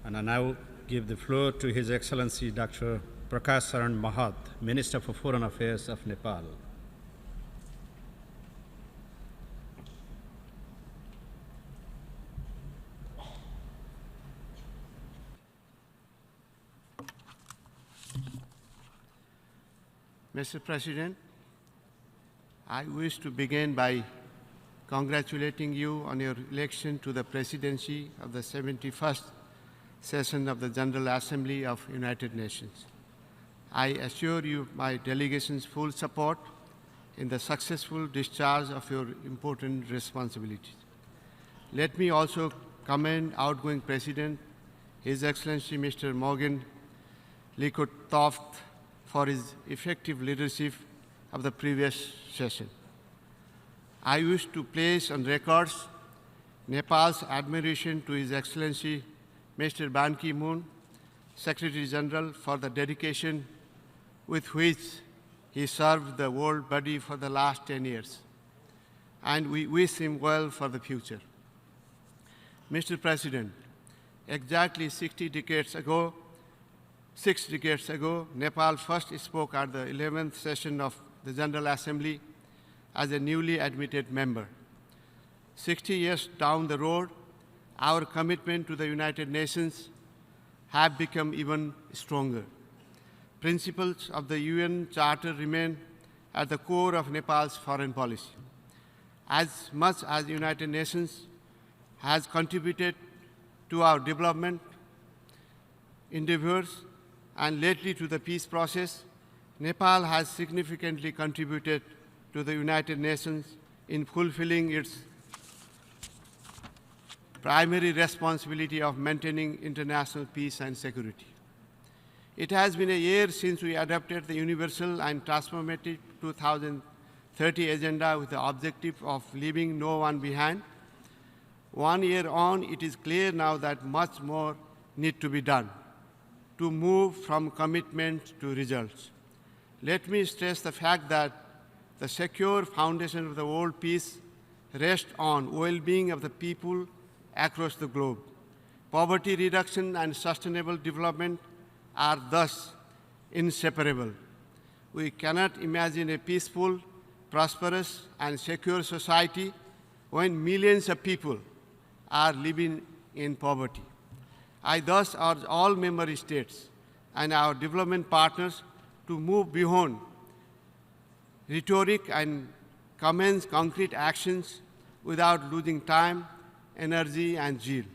And I now give the floor to His Excellency Dr. Prakash Saran Mahat, Minister for Foreign Affairs of Nepal. Mr. President, I wish to begin by congratulating you on your election to the presidency of the 71st session of the General Assembly of United Nations. I assure you my delegation's full support in the successful discharge of your important responsibilities. Let me also commend outgoing President, His Excellency Mr. Morgan Likut Toft, for his effective leadership of the previous session. I wish to place on records Nepal's admiration to His Excellency Mr. Ban Ki-moon, Secretary General, for the dedication with which he served the world body for the last 10 years. And we wish him well for the future. Mr. President, exactly 6 decades ago, Nepal first spoke at the 11th session of the General Assembly as a newly admitted member. 60 years down the road, our commitment to the United Nations have become even stronger. Principles of the UN Charter remain at the core of Nepal's foreign policy. As much as the United Nations has contributed to our development endeavors and lately to the peace process, Nepal has significantly contributed to the United Nations in fulfilling its primary responsibility of maintaining international peace and security. It has been a year since we adopted the universal and transformative 2030 agenda with the objective of leaving no one behind. 1 year on, it is clear now that much more needs to be done to move from commitment to results. Let me stress the fact that the secure foundation of the world peace rests on well-being of the people across the globe. Poverty reduction and sustainable development are thus inseparable. We cannot imagine a peaceful, prosperous, and secure society when millions of people are living in poverty. I thus urge all member states and our development partners to move beyond rhetoric and commence concrete actions without losing time, energy, and zeal.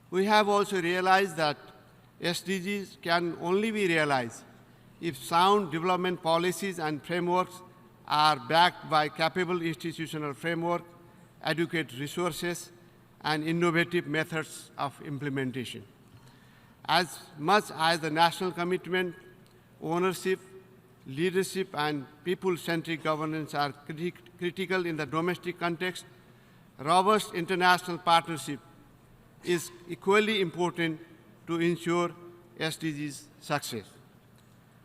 We have also realized that SDGs can only be realized if sound development policies and frameworks are backed by capable institutional framework, adequate resources, and innovative methods of implementation. As much as the national commitment, ownership, leadership, and people-centric governance are critical in the domestic context, robust international partnership is equally important to ensure SDGs' success.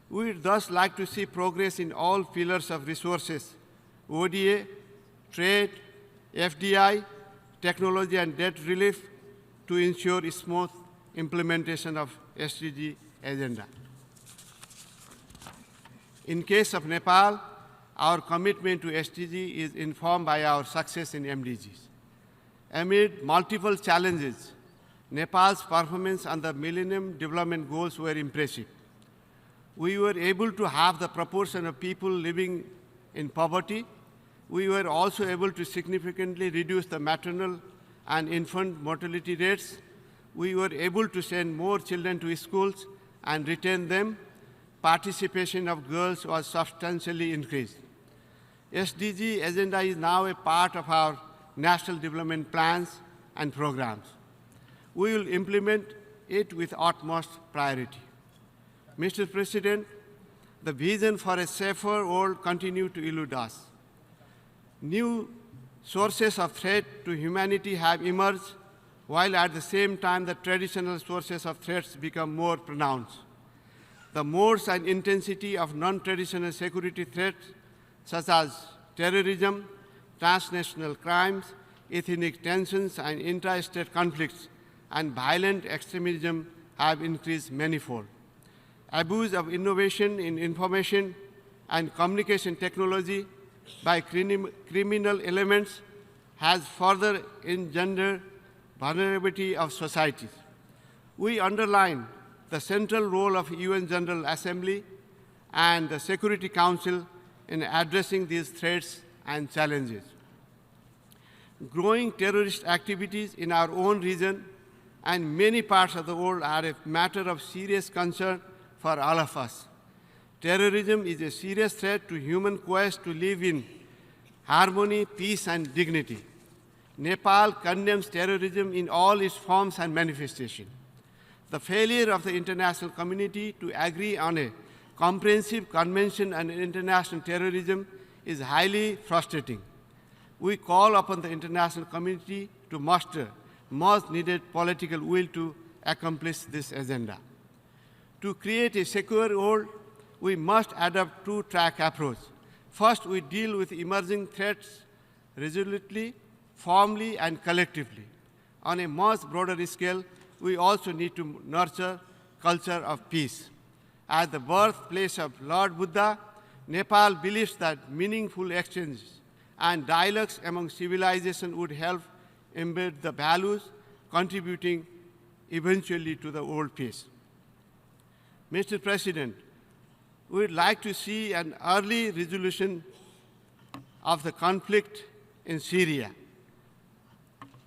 We would thus like to see progress in all pillars of resources: ODA, trade, FDI, technology, and debt relief, to ensure smooth implementation of SDG agenda. In case of Nepal, our commitment to SDG is informed by our success in MDGs. Amid multiple challenges, Nepal's performance on the Millennium Development Goals were impressive. We were able to halve the proportion of people living in poverty. We were also able to significantly reduce the maternal and infant mortality rates. We were able to send more children to schools and retain them. Participation of girls was substantially increased. SDG agenda is now a part of our national development plans and programs. We will implement it with utmost priority. Mr. President, the vision for a safer world continues to elude us. New sources of threat to humanity have emerged, while at the same time the traditional sources of threats become more pronounced. The modes and intensity of non-traditional security threats, such as terrorism, transnational crimes, ethnic tensions, and intra-state conflicts, and violent extremism have increased manifold. Abuse of innovation in information and communication technology by criminal elements has further engendered vulnerability of societies. We underline the central role of UN General Assembly and the Security Council in addressing these threats and challenges. Growing terrorist activities in our own region and many parts of the world are a matter of serious concern for all of us. Terrorism is a serious threat to human quest to live in harmony, peace, and dignity. Nepal condemns terrorism in all its forms and manifestations. The failure of the international community to agree on a comprehensive convention on international terrorism is highly frustrating. We call upon the international community to muster much needed political will to accomplish this agenda. To create a secure world, we must adopt two-track approach. First, we deal with emerging threats resolutely, firmly, and collectively. On a much broader scale, we also need to nurture culture of peace. As the birthplace of Lord Buddha, Nepal believes that meaningful exchanges and dialogues among civilizations would help embed the values, contributing eventually to the world peace. Mr. President, we would like to see an early resolution of the conflict in Syria.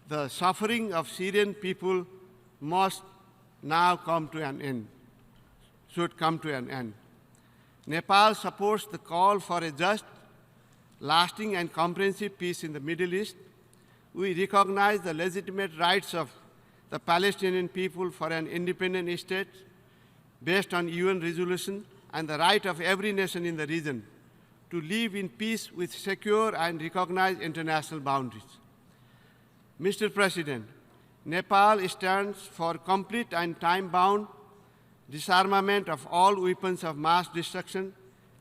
The suffering of Syrian people must now come to an end, should come to an end. Nepal supports the call for a just, lasting, and comprehensive peace in the Middle East. We recognize the legitimate rights of the Palestinian people for an independent state based on UN resolution and the right of every nation in the region to live in peace with secure and recognized international boundaries. Mr. President, Nepal stands for complete and time-bound disarmament of all weapons of mass destruction,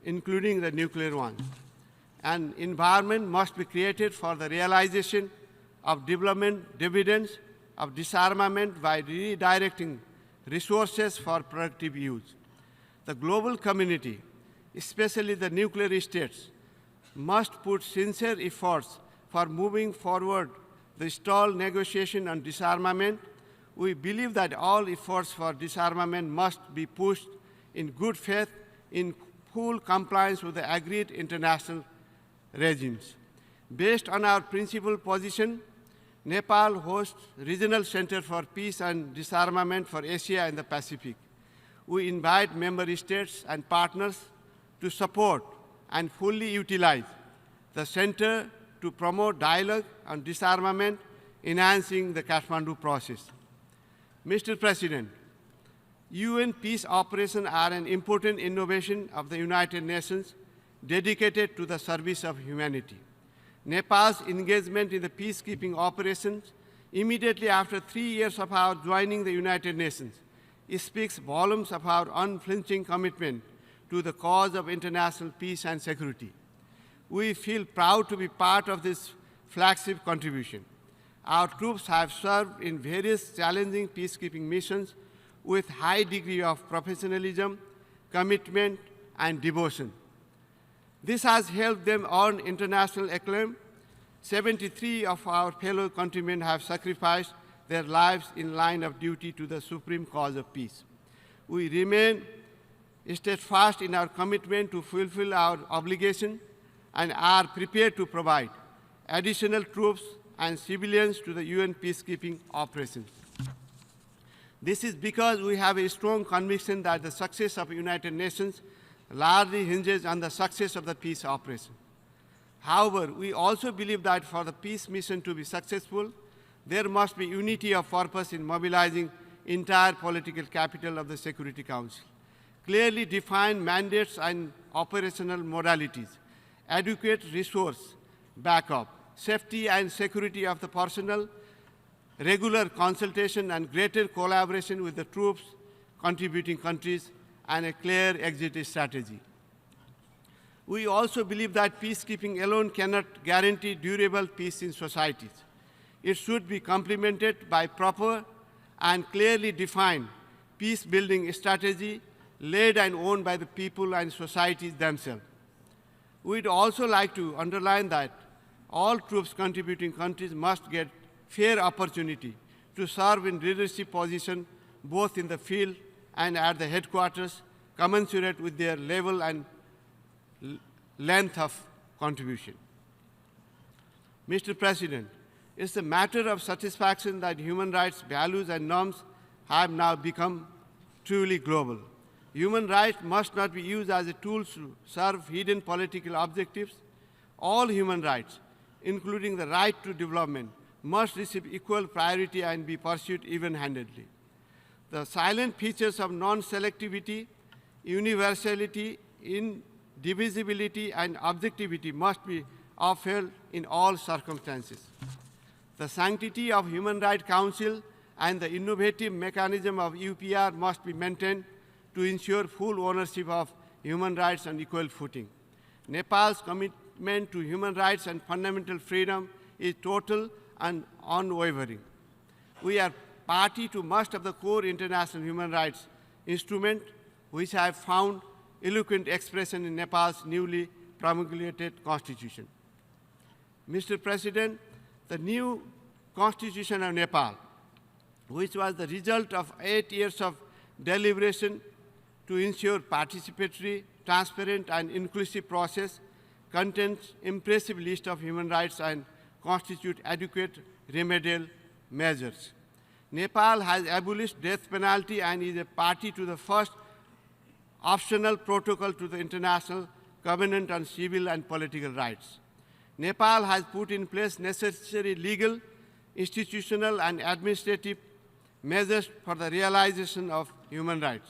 including the nuclear ones. An environment must be created for the realization of development dividends of disarmament by redirecting resources for productive use. The global community, especially the nuclear states, must put sincere efforts for moving forward the stalled negotiation on disarmament. We believe that all efforts for disarmament must be pushed in good faith in full compliance with the agreed international regimes. Based on our principled position, Nepal hosts Regional Center for Peace and Disarmament for Asia and the Pacific. We invite member states and partners to support and fully utilize the center to promote dialogue on disarmament, enhancing the Kathmandu process. Mr. President, UN peace operations are an important innovation of the United Nations dedicated to the service of humanity. Nepal's engagement in the peacekeeping operations immediately after 3 years of our joining the United Nations speaks volumes of our unflinching commitment to the cause of international peace and security. We feel proud to be part of this flagship contribution. Our troops have served in various challenging peacekeeping missions with high degree of professionalism, commitment, and devotion. This has helped them earn international acclaim. 73 of our fellow countrymen have sacrificed their lives in line of duty to the supreme cause of peace. We remain steadfast in our commitment to fulfill our obligation and are prepared to provide additional troops and civilians to the UN peacekeeping operations. This is because we have a strong conviction that the success of the United Nations largely hinges on the success of the peace operation. However, we also believe that for the peace mission to be successful, there must be unity of purpose in mobilizing entire political capital of the Security Council. Clearly defined mandates and operational modalities, adequate resource backup, safety and security of the personnel, regular consultation and greater collaboration with the troops, contributing countries, and a clear exit strategy. We also believe that peacekeeping alone cannot guarantee durable peace in societies. It should be complemented by proper and clearly defined peace-building strategy led and owned by the people and societies themselves. We'd also like to underline that all troops contributing countries must get fair opportunity to serve in leadership position both in the field and at the headquarters, commensurate with their level and length of contribution. Mr. President, it's a matter of satisfaction that human rights values and norms have now become truly global. Human rights must not be used as a tool to serve hidden political objectives. All human rights, including the right to development, must receive equal priority and be pursued even-handedly. The silent features of non-selectivity, universality, indivisibility, and objectivity must be upheld in all circumstances. The sanctity of Human Rights Council and the innovative mechanism of UPR must be maintained to ensure full ownership of human rights on equal footing. Nepal's commitment to human rights and fundamental freedom is total and unwavering. We are party to most of the core international human rights instruments, which have found eloquent expression in Nepal's newly promulgated constitution. Mr. President, the new constitution of Nepal, which was the result of 8 years of deliberation to ensure participatory, transparent, and inclusive process, contains impressive list of human rights and constitute adequate remedial measures. Nepal has abolished death penalty and is a party to the first optional protocol to the International Covenant on Civil and Political Rights. Nepal has put in place necessary legal, institutional, and administrative measures for the realization of human rights.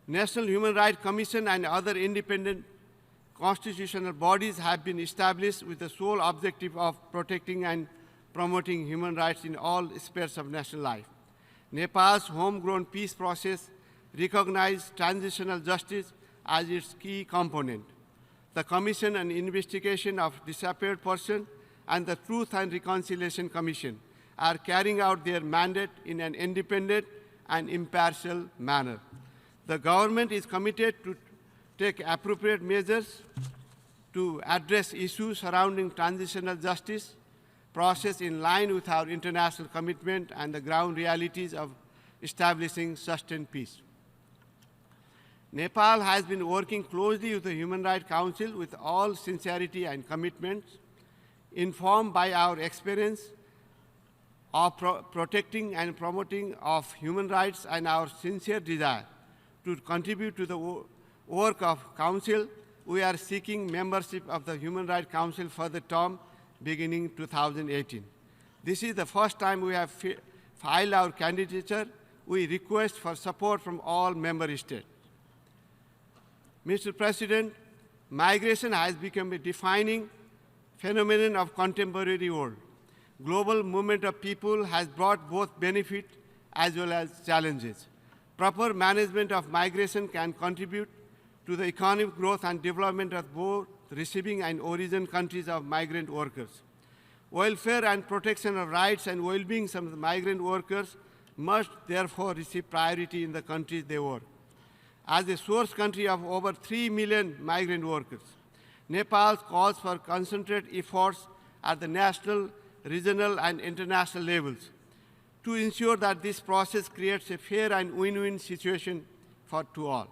National Human Rights Commission and other independent constitutional bodies have been established with the sole objective of protecting and promoting human rights in all spheres of national life. Nepal's homegrown peace process recognized transitional justice as its key component. The Commission on Investigation of Disappeared Persons and the Truth and Reconciliation Commission are carrying out their mandate in an independent and impartial manner. The government is committed to take appropriate measures to address issues surrounding transitional justice process in line with our international commitment and the ground realities of establishing sustained peace. Nepal has been working closely with the Human Rights Council with all sincerity and commitment, informed by our experience of protecting and promoting of human rights and our sincere desire to contribute to the work of Council. We are seeking membership of the Human Rights Council for the term beginning 2018. This is the first time we have filed our candidature. We request for support from all member states. Mr. President, migration has become a defining phenomenon of contemporary world. Global movement of people has brought both benefit as well as challenges. Proper management of migration can contribute to the economic growth and development of both receiving and origin countries of migrant workers. Welfare and protection of rights and well-being of the migrant workers must therefore receive priority in the countries they work. As a source country of over 3 million migrant workers, Nepal calls for concentrated efforts at the national, regional, and international levels to ensure that this process creates a fair and win-win situation to all.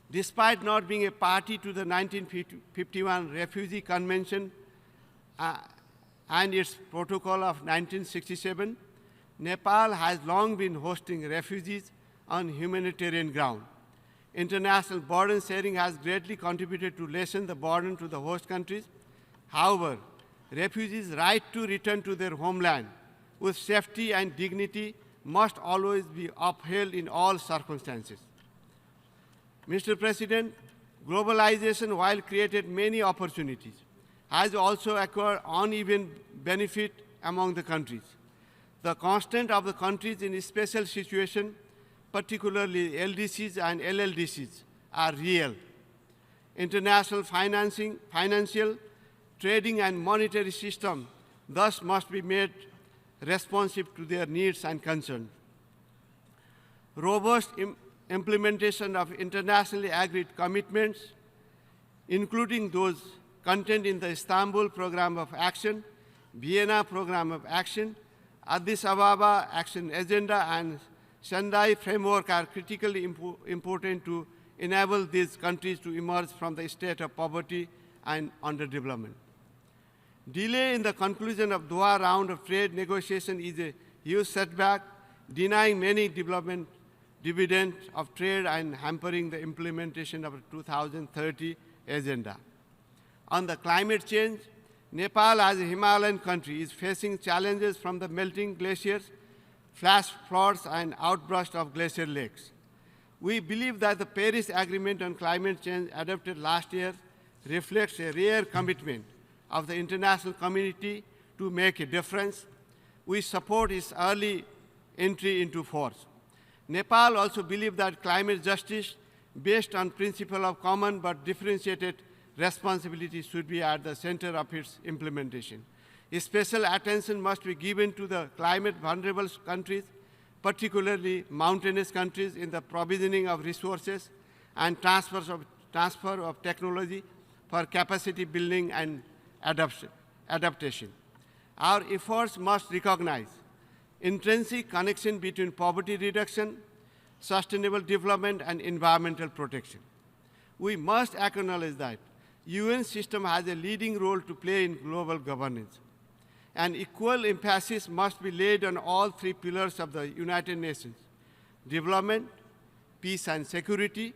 Despite not being a party to the 1951 Refugee Convention and its protocol of 1967, Nepal has long been hosting refugees on humanitarian ground. International burden sharing has greatly contributed to lessen the burden to the host countries. However, refugees' right to return to their homeland with safety and dignity must always be upheld in all circumstances. Mr. President, globalization, while created many opportunities, has also acquired uneven benefit among the countries. The constant of the countries in a special situation, particularly LDCs and LLDCs, are real. International financial, trading, and monetary system thus must be made responsive to their needs and concerns. Robust implementation of internationally agreed commitments, including those contained in the Istanbul Programme of Action, Vienna Programme of Action, Addis Ababa Action Agenda, and Shanghai Framework are critically important to enable these countries to emerge from the state of poverty and underdevelopment. Delay in the conclusion of Doha round of trade negotiation is a huge setback, denying many development dividends of trade and hampering the implementation of the 2030 agenda. On the climate change, Nepal, as a Himalayan country, is facing challenges from the melting glaciers, flash floods, and outbursts of glacier lakes. We believe that the Paris Agreement on climate change adopted last year reflects a rare commitment of the international community to make a difference. We support its early entry into force. Nepal also believes that climate justice, based on principle of common but differentiated responsibility, should be at the center of its implementation. Special attention must be given to the climate vulnerable countries, particularly mountainous countries, in the provisioning of resources and transfer of technology for capacity building and adaptation. Our efforts must recognize intrinsic connection between poverty reduction, sustainable development, and environmental protection. We must acknowledge that UN system has a leading role to play in global governance. An equal emphasis must be laid on all three pillars of the United Nations: development, peace and security,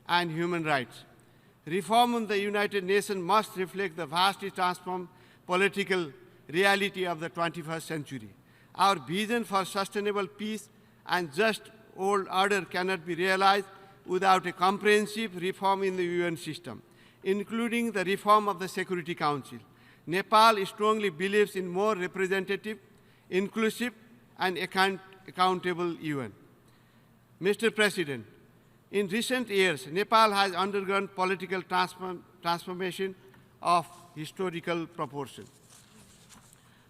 and human rights. Reform in the United Nations must reflect the vastly transformed political reality of the 21st century. Our vision for sustainable peace and just world order cannot be realized without a comprehensive reform in the UN system, including the reform of the Security Council. Nepal strongly believes in more representative, inclusive, and accountable UN. Mr. President, in recent years, Nepal has undergone political transformation of historical proportion.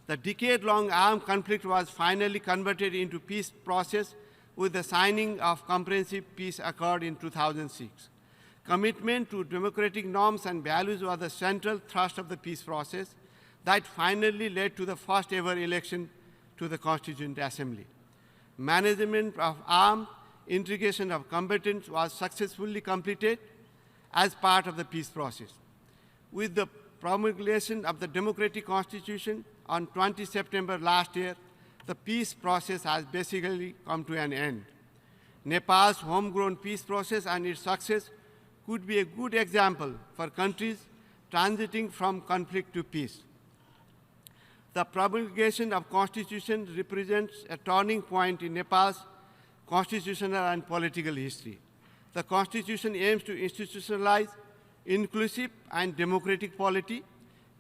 The decade-long armed conflict was finally converted into peace process with the signing of Comprehensive Peace Accord in 2006. Commitment to democratic norms and values was the central thrust of the peace process that finally led to the first ever election to the Constituent Assembly. Management of armed integration of combatants was successfully completed as part of the peace process. With the promulgation of the democratic constitution on 20 September last year, the peace process has basically come to an end. Nepal's homegrown peace process and its success could be a good example for countries transiting from conflict to peace. The promulgation of constitution represents a turning point in Nepal's constitutional and political history. The constitution aims to institutionalize inclusive and democratic polity,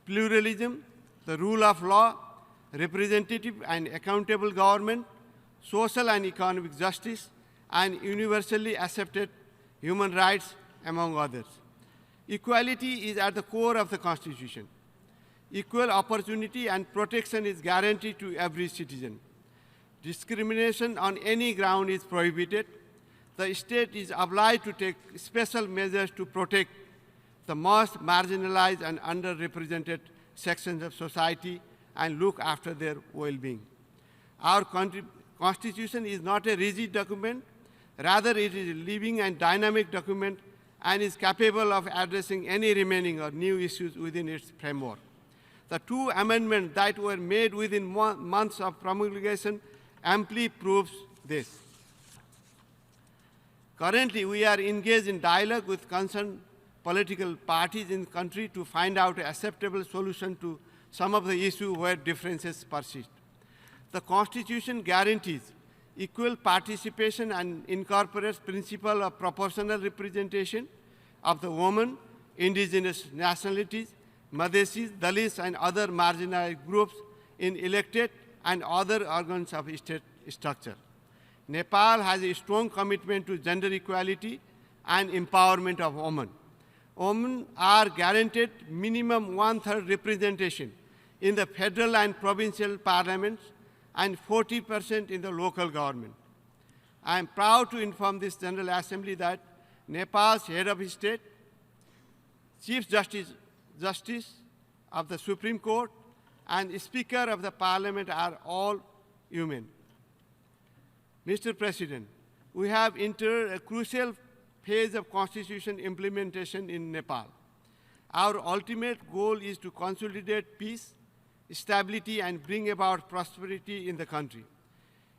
pluralism, the rule of law, representative and accountable government, social and economic justice, and universally accepted human rights, among others. Equality is at the core of the Constitution. Equal opportunity and protection is guaranteed to every citizen. Discrimination on any ground is prohibited. The state is obliged to take special measures to protect the most marginalized and underrepresented sections of society and look after their well-being. Our Constitution is not a rigid document. Rather, it is a living and dynamic document and is capable of addressing any remaining or new issues within its framework. The two amendments that were made within months of promulgation amply proves this. Currently, we are engaged in dialogue with concerned political parties in the country to find out an acceptable solution to some of the issues where differences persist. The Constitution guarantees equal participation and incorporates principle of proportional representation of the women, indigenous nationalities, Madhesis, Dalits, and other marginalized groups in elected and other organs of state structure. Nepal has a strong commitment to gender equality and empowerment of women. Women are guaranteed minimum one-third representation in the federal and provincial parliaments and 40% in the local government. I am proud to inform this General Assembly that Nepal's head of state, Chief Justice of the Supreme Court, and Speaker of the Parliament are all human. Mr. President, we have entered a crucial phase of constitution implementation in Nepal. Our ultimate goal is to consolidate peace, stability, and bring about prosperity in the country.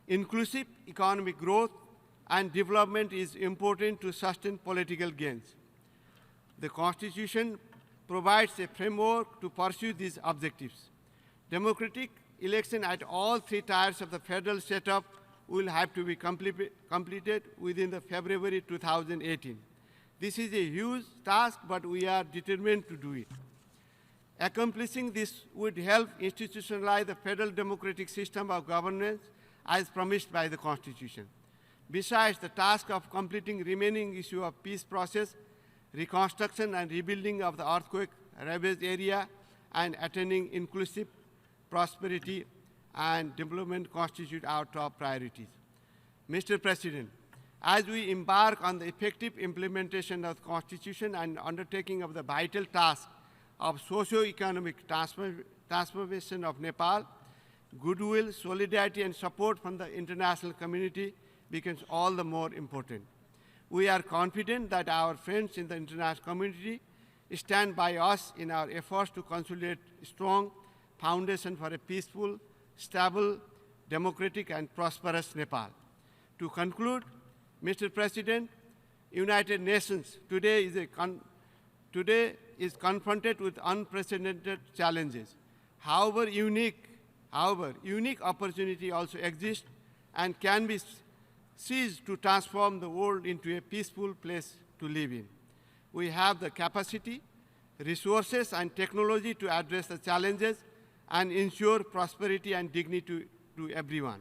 Inclusive economic growth and development is important to sustain political gains. The Constitution provides a framework to pursue these objectives. Democratic election at all three tiers of the federal setup will have to be completed within the February 2018. This is a huge task, but we are determined to do it. Accomplishing this would help institutionalize the federal democratic system of governance as promised by the Constitution. Besides the task of completing remaining issue of peace process, reconstruction and rebuilding of the earthquake-ravaged area, and attaining inclusive prosperity and development constitute our top priorities. Mr. President, as we embark on the effective implementation of the Constitution and undertaking of the vital task of socio-economic transformation of Nepal, goodwill, solidarity, and support from the international community becomes all the more important. We are confident that our friends in the international community stand by us in our efforts to consolidate a strong foundation for a peaceful, stable, democratic, and prosperous Nepal. To conclude, Mr. President, United Nations today is confronted with unprecedented challenges. However, unique opportunity also exists and can be seized to transform the world into a peaceful place to live in. We have the capacity, resources, and technology to address the challenges and ensure prosperity and dignity to everyone.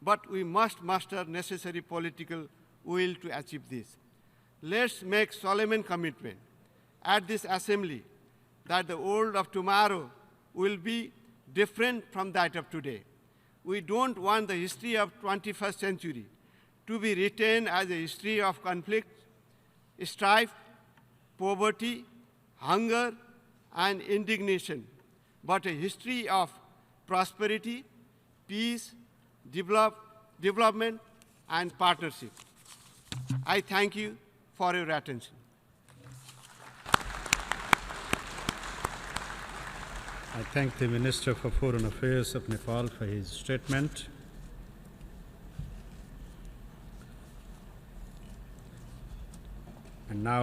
But we must muster necessary political will to achieve this. Let's make solemn commitment at this assembly that the world of tomorrow will be different from that of today. We don't want the history of 21st century to be written as a history of conflict, strife, poverty, hunger, and indignation, but a history of prosperity, peace, development, and partnership. I thank you for your attention. I thank the Minister for Foreign Affairs of Nepal for his statement. And now